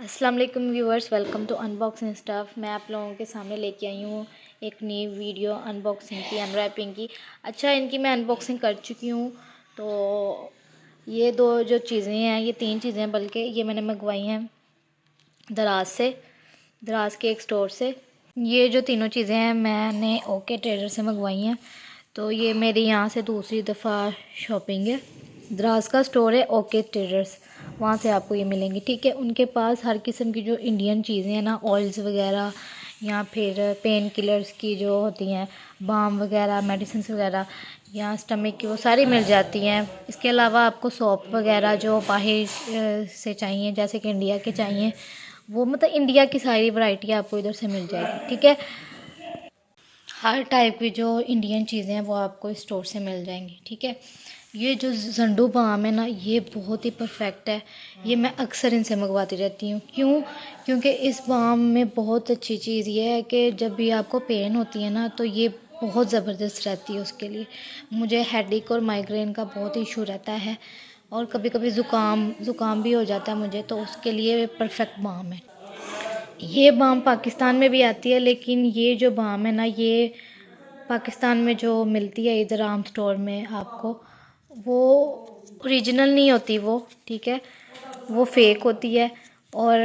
अस्सलाम वालेकुम viewers, welcome to unboxing stuff. मैं आप लोगों के सामने लेके आई हूँ एक नई वीडियो अनबॉक्सिंग की, अनरैपिंग की। अच्छा, इनकी मैं अनबॉक्सिंग कर चुकी हूँ। तो ये दो जो चीज़ें हैं, ये तीन चीज़ें हैं बल्कि, ये मैंने मंगवाई हैं दराज के एक स्टोर से। ये जो तीनों चीज़ें हैं मैंने ओके ट्रेडर से मंगवाई हैं। तो ये मेरी यहाँ से दूसरी दफ़ा शॉपिंग है। दराज का स्टोर है ओके ट्रेडर्स, वहाँ से आपको ये मिलेंगी। ठीक है, उनके पास हर किस्म की जो इंडियन चीज़ें हैं ना, ऑयल्स वगैरह या फिर पेन किलर्स की जो होती हैं, बाम वगैरह, मेडिसिन वगैरह या स्टमक की, वो सारी मिल जाती हैं। इसके अलावा आपको सोप वगैरह जो बाहर से चाहिए, जैसे कि इंडिया के चाहिए, वो मतलब इंडिया की सारी वैरायटी आपको इधर से मिल जाएगी। ठीक है, हर टाइप की जो इंडियन चीज़ें हैं वो आपको इस स्टोर से मिल जाएंगी। ठीक है, ये जो जंडू बाम है ना, ये बहुत ही परफेक्ट है। ये मैं अक्सर इनसे मंगवाती रहती हूँ। क्योंकि इस बाम में बहुत अच्छी चीज़ ये है कि जब भी आपको पेन होती है ना, तो ये बहुत ज़बरदस्त रहती है उसके लिए। मुझे हेडेक और माइग्रेन का बहुत इशू रहता है, और कभी कभी ज़ुकाम भी हो जाता है मुझे, तो उसके लिए परफेक्ट बाम है। ये बाम पाकिस्तान में भी आती है, लेकिन ये जो बाम है ना, ये पाकिस्तान में जो मिलती है इधर आम स्टोर में आपको, वो ओरिजिनल नहीं होती वो। ठीक है, वो फेक होती है। और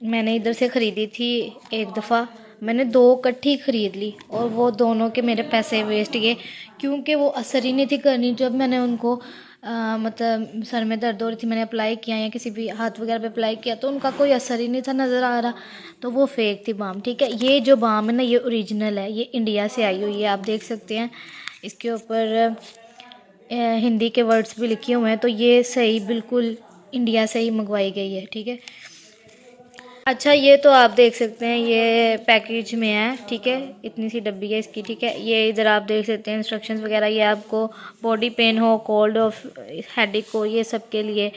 मैंने इधर से ख़रीदी थी एक दफ़ा, मैंने दो इकट्ठी ख़रीद ली, और वो दोनों के मेरे पैसे वेस्ट गए, क्योंकि वो असर ही नहीं थी करनी। जब मैंने उनको मतलब सर में दर्द हो रही थी, मैंने अप्लाई किया या किसी भी हाथ वगैरह पे अप्लाई किया, तो उनका कोई असर ही नहीं था नज़र आ रहा। तो वो फेक थी बाम। ठीक है, ये जो बाम है ना, ये ओरिजिनल है, ये इंडिया से आई हुई है। आप देख सकते हैं इसके ऊपर हिंदी के वर्ड्स भी लिखे हुए हैं, तो ये सही बिल्कुल इंडिया से ही मंगवाई गई है। ठीक है, अच्छा, ये तो आप देख सकते हैं ये पैकेज में है। ठीक है, इतनी सी डब्बी है इसकी। ठीक है, ये इधर आप देख सकते हैं इंस्ट्रक्शंस वगैरह। ये आपको बॉडी पेन हो, कोल्ड हो, हेडेक हो, ये सब के लिए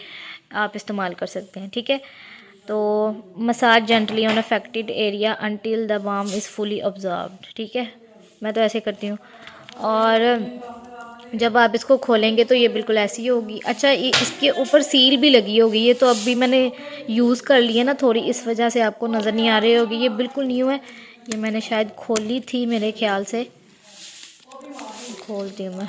आप इस्तेमाल कर सकते हैं। ठीक है, तो massage gently on affected area until the balm is fully observed. ठीक है, मैं तो ऐसे करती हूँ। और जब आप इसको खोलेंगे तो ये बिल्कुल ऐसी होगी। अच्छा, ये इसके ऊपर सील भी लगी होगी। ये तो अभी मैंने यूज़ कर ली है ना थोड़ी, इस वजह से आपको नज़र नहीं आ रही होगी। ये बिल्कुल न्यू है, ये मैंने शायद खोली थी मेरे ख्याल से। खोलती हूँ मैं।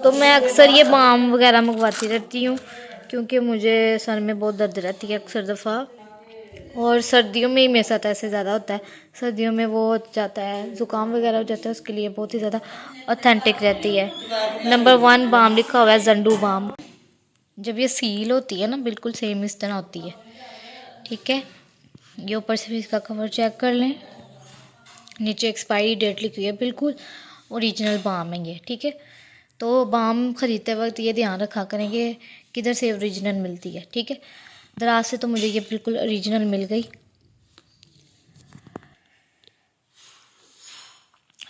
तो मैं अक्सर ये बाम वगैरह मंगवाती रहती हूँ, क्योंकि मुझे सर में बहुत दर्द रहती है अक्सर दफ़ा, और सर्दियों में ही मेरे साथ ऐसे ज़्यादा होता है। सर्दियों में वो हो जाता है, ज़ुकाम वगैरह हो जाता है, उसके लिए बहुत ही ज़्यादा ऑथेंटिक रहती है। नंबर 1 बाम लिखा हुआ है जंडू बाम। जब ये सील होती है ना, बिल्कुल सेम इस तरह होती है। ठीक है, ये ऊपर से भी इसका कवर चेक कर लें, नीचे एक्सपायरी डेट लिखी हुई है, बिल्कुल ओरिजिनल बाम है ये। ठीक है, तो बाम ख़रीदते वक्त ये ध्यान रखा करेंगे किधर से ओरिजिनल मिलती है। ठीक है, दराज से तो मुझे ये बिल्कुल ओरिजिनल मिल गई।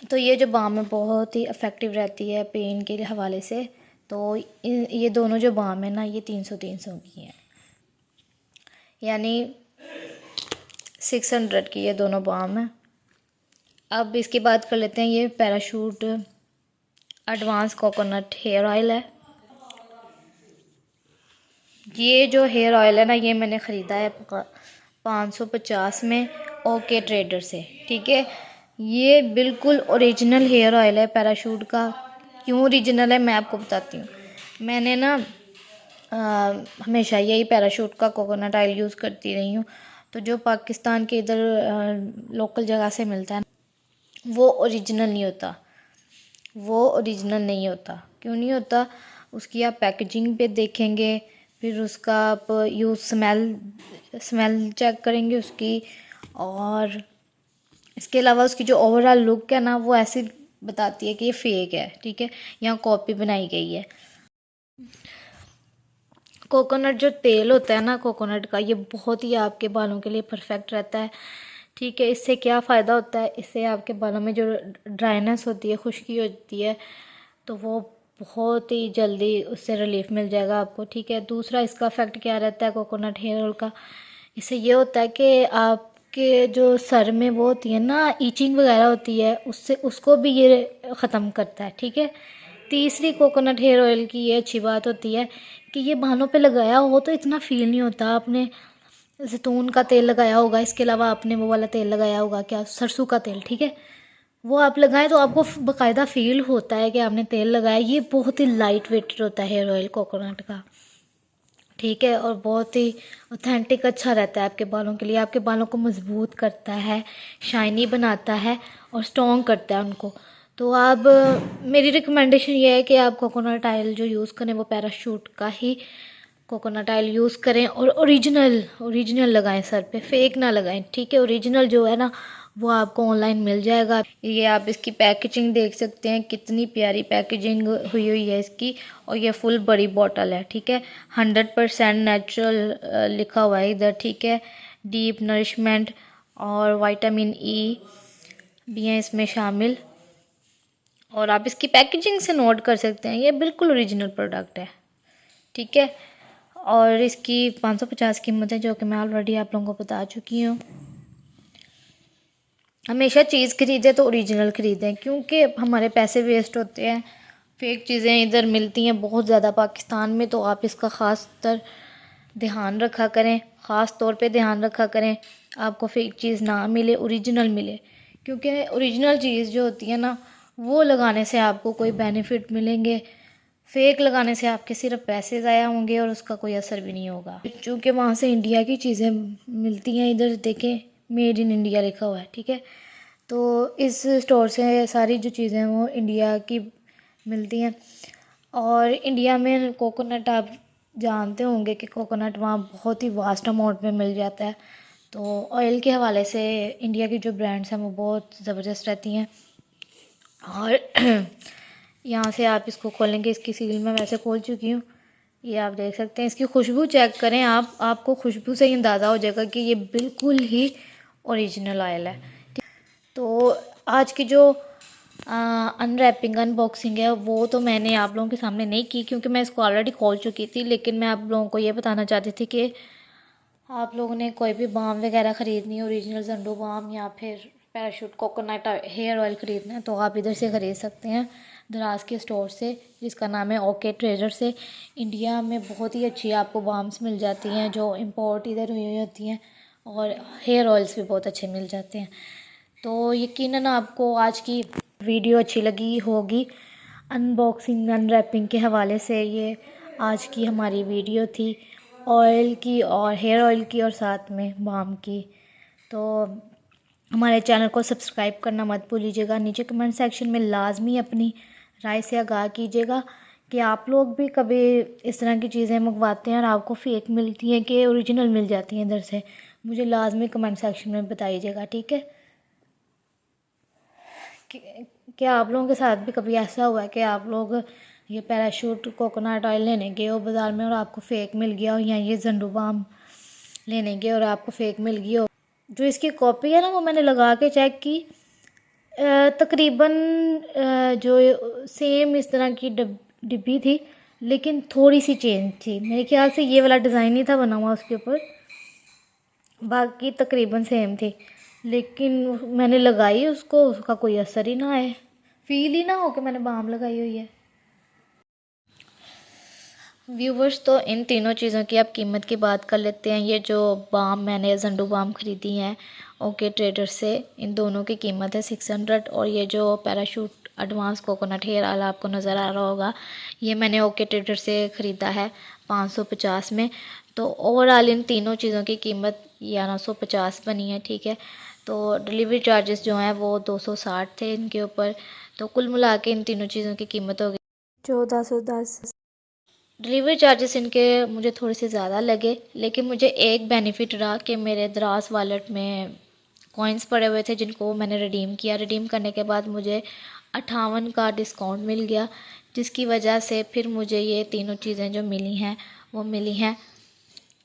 तो ये जो बाम है बहुत ही इफ़ेक्टिव रहती है पेन के हवाले से। तो ये दोनों जो बाम है ना, ये 300 की हैं, यानी 600 की ये दोनों बाम है। अब इसकी बात कर लेते हैं। ये Parachute advance coconut hair oil है। ये जो हेयर ऑयल है ना, ये मैंने ख़रीदा है 550 में ओके ट्रेडर से। ठीक है, ये बिल्कुल ओरिजिनल हेयर ऑयल है पैराशूट का। क्यों ओरिजिनल है मैं आपको बताती हूँ। मैंने ना हमेशा यही पैराशूट का कोकोनट ऑयल यूज़ करती रही हूँ। तो जो पाकिस्तान के इधर लोकल जगह से मिलता है, वो ओरिजिनल नहीं होता। वो ओरिजिनल नहीं होता। क्यों नहीं होता? उसकी आप पैकेजिंग पे देखेंगे, फिर उसका आप यूज़ स्मेल चेक करेंगे उसकी, और इसके अलावा उसकी जो ओवरऑल लुक है ना, वो ऐसी बताती है कि ये फेक है। ठीक है, यहाँ कॉपी बनाई गई है। कोकोनट जो तेल होता है ना कोकोनट का, ये बहुत ही आपके बालों के लिए परफेक्ट रहता है। ठीक है, इससे क्या फ़ायदा होता है, इससे आपके बालों में जो ड्राइनेस होती है, खुश्की होती है, तो वो बहुत ही जल्दी उससे रिलीफ मिल जाएगा आपको। ठीक है, दूसरा इसका इफ़ेक्ट क्या रहता है कोकोनट हेयर ऑयल का, इससे ये होता है कि आपके जो सर में वो होती है ना ईचिंग वगैरह होती है, उससे उसको भी ये ख़त्म करता है। ठीक है, तीसरी कोकोनट हेयर ऑयल की ये अच्छी बात होती है कि ये बालों पे लगाया हो तो इतना फील नहीं होता। आपने जैतून का तेल लगाया होगा, इसके अलावा आपने वो वाला तेल लगाया होगा, क्या, सरसों का तेल, ठीक है, वो आप लगाएं तो आपको बाकायदा फील होता है कि आपने तेल लगाया। ये बहुत ही लाइट वेटेड होता है हेयर ऑयल कोकोनट का, ठीक है, और बहुत ही ऑथेंटिक अच्छा रहता है आपके बालों के लिए। आपके बालों को मजबूत करता है, शाइनी बनाता है और स्ट्रॉन्ग करता है उनको। तो आप मेरी रिकमेंडेशन ये है कि आप कोकोनट ऑयल जो यूज़ करें वो पैराशूट का ही कोकोनट ऑयल यूज़ करें, और ओरिजिनल लगाएं, सर पे फेक ना लगाएं, ठीक है। ओरिजिनल जो है ना वो आपको ऑनलाइन मिल जाएगा। ये आप इसकी पैकेजिंग देख सकते हैं, कितनी प्यारी पैकेजिंग हुई है इसकी, और ये फुल बड़ी बॉटल है, ठीक है। 100% नेचुरल लिखा हुआ है इधर, ठीक है। डीप नरिशमेंट और विटामिन ई भी हैं इसमें शामिल, और आप इसकी पैकेजिंग से नोट कर सकते हैं ये बिल्कुल ओरिजिनल प्रोडक्ट है, ठीक है। और इसकी 550 कीमत है, जो कि मैं ऑलरेडी आप लोगों को बता चुकी हूँ। हमेशा चीज़ खरीदें तो ओरिजिनल खरीदें, क्योंकि हमारे पैसे वेस्ट होते हैं, फेक चीज़ें इधर मिलती हैं बहुत ज़्यादा पाकिस्तान में। तो आप इसका ख़ास तर ध्यान रखा करें, ख़ास तौर पे ध्यान रखा करें आपको फेक चीज़ ना मिले, ओरिजिनल मिले। क्योंकि ओरिजिनल चीज़ जो होती है ना वो लगाने से आपको कोई बेनिफिट मिलेंगे, फेक लगाने से आपके सिर्फ पैसे ज़ाया होंगे और उसका कोई असर भी नहीं होगा। क्योंकि वहाँ से इंडिया की चीज़ें मिलती हैं, इधर देखें मेड इन इंडिया लिखा हुआ है, ठीक है। तो इस स्टोर से सारी जो चीज़ें हैं वो इंडिया की मिलती हैं। और इंडिया में कोकोनट आप जानते होंगे कि कोकोनट वहाँ बहुत ही वास्ट अमाउंट में मिल जाता है। तो ऑयल के हवाले से इंडिया की जो ब्रांड्स हैं वो बहुत ज़बरदस्त रहती हैं। और यहाँ से आप इसको खोलेंगे, इसकी सील मैं वैसे खोल चुकी हूँ, ये आप देख सकते हैं। इसकी खुशबू चेक करें आप, आपको खुशबू से ही अंदाज़ा हो जाएगा कि ये बिल्कुल ही ओरिजिनल ऑयल है। तो आज की जो अनरैपिंग अनबॉक्सिंग है वो तो मैंने आप लोगों के सामने नहीं की, क्योंकि मैं इसको ऑलरेडी खोल चुकी थी। लेकिन मैं आप लोगों को ये बताना चाहती थी कि आप लोगों ने कोई भी बाम वगैरह ख़रीदनी है, ओरिजिनल जंडू बाम या फिर पैराशूट कोकोनट हेयर ऑयल ख़रीदना है, तो आप इधर से ख़रीद सकते हैं, दराज के स्टोर से, जिसका नाम है ओके ट्रेडर से। इंडिया में बहुत ही अच्छी आपको बाम्स मिल जाती हैं जो इंपोर्ट इधर हुई होती हैं, और हेयर ऑयल्स भी बहुत अच्छे मिल जाते हैं। तो यकीनन आपको आज की वीडियो अच्छी लगी होगी। अनबॉक्सिंग अनरैपिंग के हवाले से ये आज की हमारी वीडियो थी, ऑयल की और हेयर ऑयल की और साथ में बाम की। तो हमारे चैनल को सब्सक्राइब करना मत भूलिएगा। नीचे कमेंट सेक्शन में लाजमी अपनी राय से आगाह कीजिएगा कि आप लोग भी कभी इस तरह की चीज़ें मंगवाते हैं और आपको फ़ेक मिलती हैं कि ओरिजिनल मिल जाती हैं इधर से। मुझे लाजमी कमेंट सेक्शन में बताइएगा, ठीक है। क्या आप लोगों के साथ भी कभी ऐसा हुआ है कि आप लोग ये पैराशूट कोकोनट ऑयल लेने गए हो बाज़ार में और आपको फ़ेक मिल गया हो, या ये जंडू बाम लेने गए और आपको फ़ेक मिल गई हो? जो इसकी कॉपी है ना वो मैंने लगा के चेक की, तकरीबन जो सेम इस तरह की डिब्बी थी, लेकिन थोड़ी सी चेंज थी। मेरे ख्याल से ये वाला डिज़ाइन नहीं था बना हुआ उसके ऊपर, बाकी तकरीबन सेम थी। लेकिन मैंने लगाई उसको, उसका कोई असर ही ना आए, फील ही ना हो कि मैंने बाम लगाई हुई है। व्यूवर्स, तो इन तीनों चीज़ों की आप कीमत की बात कर लेते हैं। ये जो बाम मैंने जंडू बाम ख़रीदी हैं ओके ट्रेडर से, इन दोनों की कीमत है 600। और ये जो Parachute advance coconut hair oil आपको नज़र आ रहा होगा, ये मैंने ओके ट्रेडर से ख़रीदा है 550 में। तो ओवरऑल इन तीनों चीज़ों की कीमत 1150 बनी है, ठीक है। तो डिलीवरी चार्जेस जो हैं वो 260 थे इनके ऊपर। तो कुल मिला के इन तीनों चीज़ों की कीमत हो गई 1410। डिलीवरी चार्जेस इनके मुझे थोड़े से ज़्यादा लगे, लेकिन मुझे एक बेनिफिट रहा कि मेरे दराज वॉलेट में कॉइन्स पड़े हुए थे जिनको मैंने रिडीम किया। रिडीम करने के बाद मुझे 58 का डिस्काउंट मिल गया, जिसकी वजह से फिर मुझे ये तीनों चीज़ें जो मिली हैं वो मिली हैं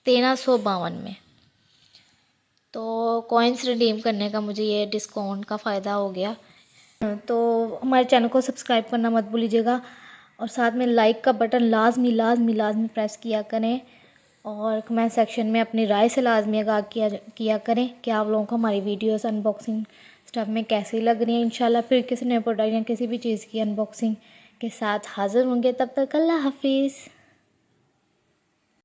1352 में। तो कॉइन्स रिडीम करने का मुझे ये डिस्काउंट का फ़ायदा हो गया। तो हमारे चैनल को सब्सक्राइब करना मत भूलिएगा, और साथ में लाइक का बटन लाजमी प्रेस किया करें, और कमेंट सेक्शन में अपनी राय से लाजमी आगाह किया करें कि आप लोगों को हमारी वीडियोस अनबॉक्सिंग स्टफ में कैसी लग रही हैं। इंशाल्लाह फिर किसी नए प्रोडक्ट या किसी भी चीज़ की अनबॉक्सिंग के साथ हाज़िर होंगे। तब तक अल्लाह हाफिज़।